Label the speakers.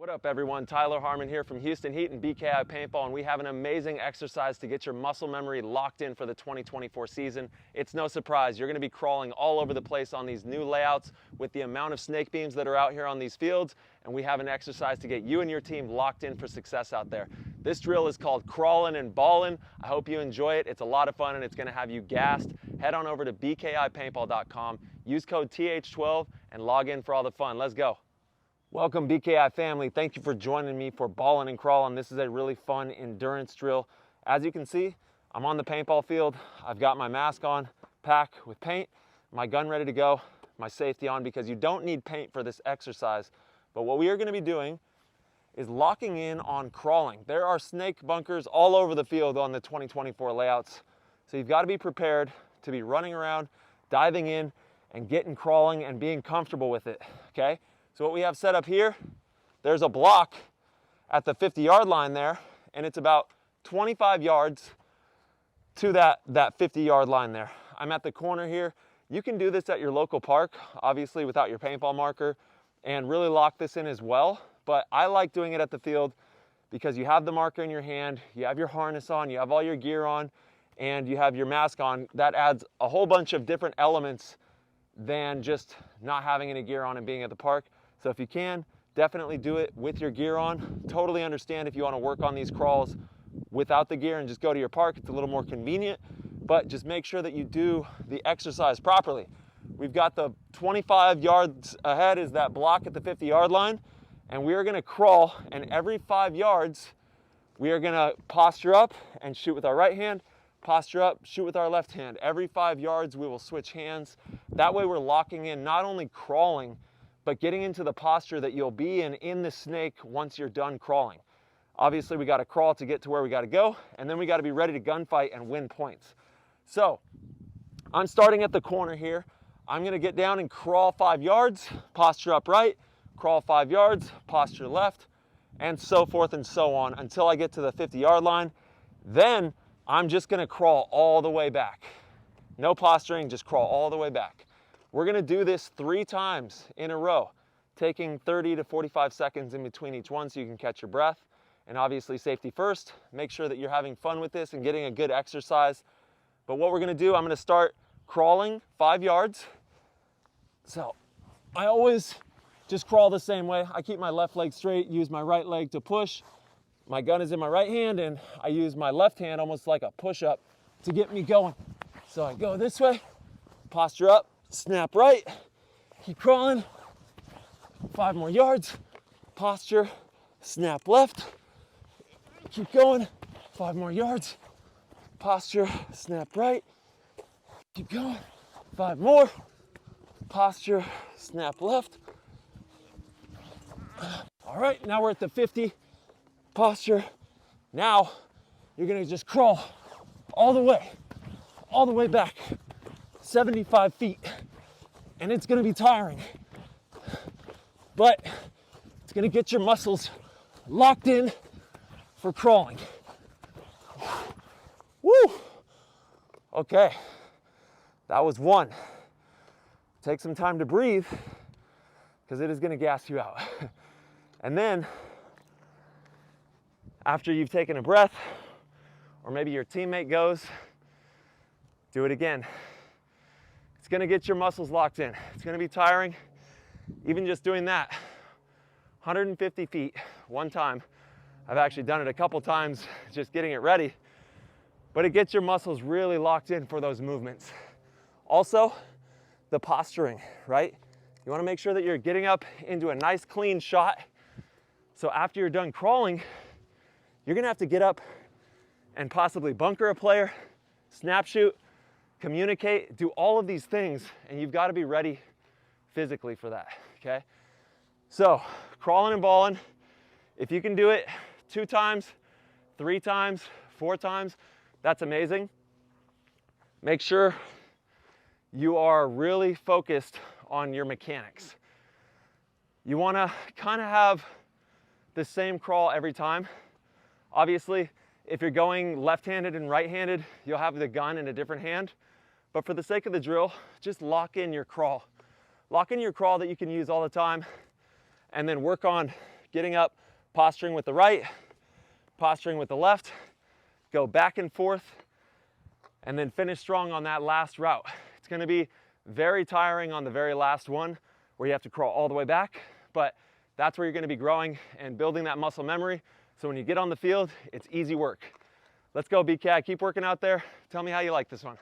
Speaker 1: What up everyone, Tyler Harmon here from Houston Heat and BKI Paintball, and we have an amazing exercise to get your muscle memory locked in for the 2024 season. It's no surprise, you're going to be crawling all over the place on these new layouts with the amount of snake beams that are out here on these fields, and we have an exercise to get you and your team locked in for success out there. This drill is called Crawlin Ballin. I hope you enjoy it. It's a lot of fun and it's going to have you gassed. Head on over to bkipaintball.com, use code TH12 and log in for all the fun. Let's go. Welcome BKI family, thank you for joining me for Ballin' and Crawlin'. This is a really fun endurance drill. As you can see, I'm on the paintball field. I've got my mask on, pack with paint, my gun ready to go, my safety on, because you don't need paint for this exercise. But what we are going to be doing is locking in on crawling. There are snake bunkers all over the field on the 2024 layouts. So you've got to be prepared to be running around, diving in, and getting crawling and being comfortable with it, okay? So what we have set up here, there's a block at the 50-yard line there, and it's about 25 yards to that 50-yard line there. I'm at the corner here. You can do this at your local park, obviously without your paintball marker, and really lock this in as well. But I like doing it at the field because you have the marker in your hand, you have your harness on, you have all your gear on, and you have your mask on. That adds a whole bunch of different elements than just not having any gear on and being at the park. So if you can, definitely do it with your gear on. Totally understand if you want to work on these crawls without the gear and just go to your park. It's a little more convenient, but just make sure that you do the exercise properly. We've got the 25 yards ahead is that block at the 50-yard line, and we are going to crawl, and every 5 yards, we are going to posture up and shoot with our right hand, posture up, shoot with our left hand. Every 5 yards, we will switch hands. That way we're locking in not only crawling, but getting into the posture that you'll be in the snake once you're done crawling. Obviously, we got to crawl to get to where we got to go, and then we got to be ready to gunfight and win points. So, I'm starting at the corner here. I'm going to get down and crawl 5 yards, posture up right, crawl 5 yards, posture left, and so forth and so on until I get to the 50-yard line. Then, I'm just going to crawl all the way back. No posturing, just crawl all the way back. We're going to do this 3 times in a row, taking 30 to 45 seconds in between each one so you can catch your breath. And obviously safety first. Make sure that you're having fun with this and getting a good exercise. But what we're going to do, I'm going to start crawling 5 yards. So I always just crawl the same way. I keep my left leg straight, use my right leg to push. My gun is in my right hand, and I use my left hand almost like a push-up to get me going. So I go this way, posture up, snap right, keep crawling, 5 more yards, posture, snap left, keep going, 5 more yards, posture, snap right, keep going, 5 more, posture, snap left. All right, now we're at the 50, posture. Now you're gonna just crawl all the way back, 75 feet, and it's going to be tiring, but it's going to get your muscles locked in for crawling. Woo! Okay, that was 1. Take some time to breathe because it is going to gas you out. And then, after you've taken a breath, or maybe your teammate goes, do it again. It's going to get your muscles locked in. It's going to be tiring. Even just doing that, 150 feet, 1 time. I've actually done it a couple times, just getting it ready. But it gets your muscles really locked in for those movements. Also, the posturing, right? You want to make sure that you're getting up into a nice clean shot. So after you're done crawling, you're going to have to get up and possibly bunker a player, snap shoot, communicate, do all of these things, and you've got to be ready physically for that, okay? So, crawling and balling, if you can do it 2 times, 3 times, 4 times, that's amazing. Make sure you are really focused on your mechanics. You want to kind of have the same crawl every time. Obviously, if you're going left-handed and right-handed, you'll have the gun in a different hand. But for the sake of the drill, just lock in your crawl. Lock in your crawl that you can use all the time, and then work on getting up, posturing with the right, posturing with the left, go back and forth, and then finish strong on that last route. It's gonna be very tiring on the very last one where you have to crawl all the way back, but that's where you're gonna be growing and building that muscle memory. So when you get on the field, it's easy work. Let's go, BK. Keep working out there. Tell me how you like this one.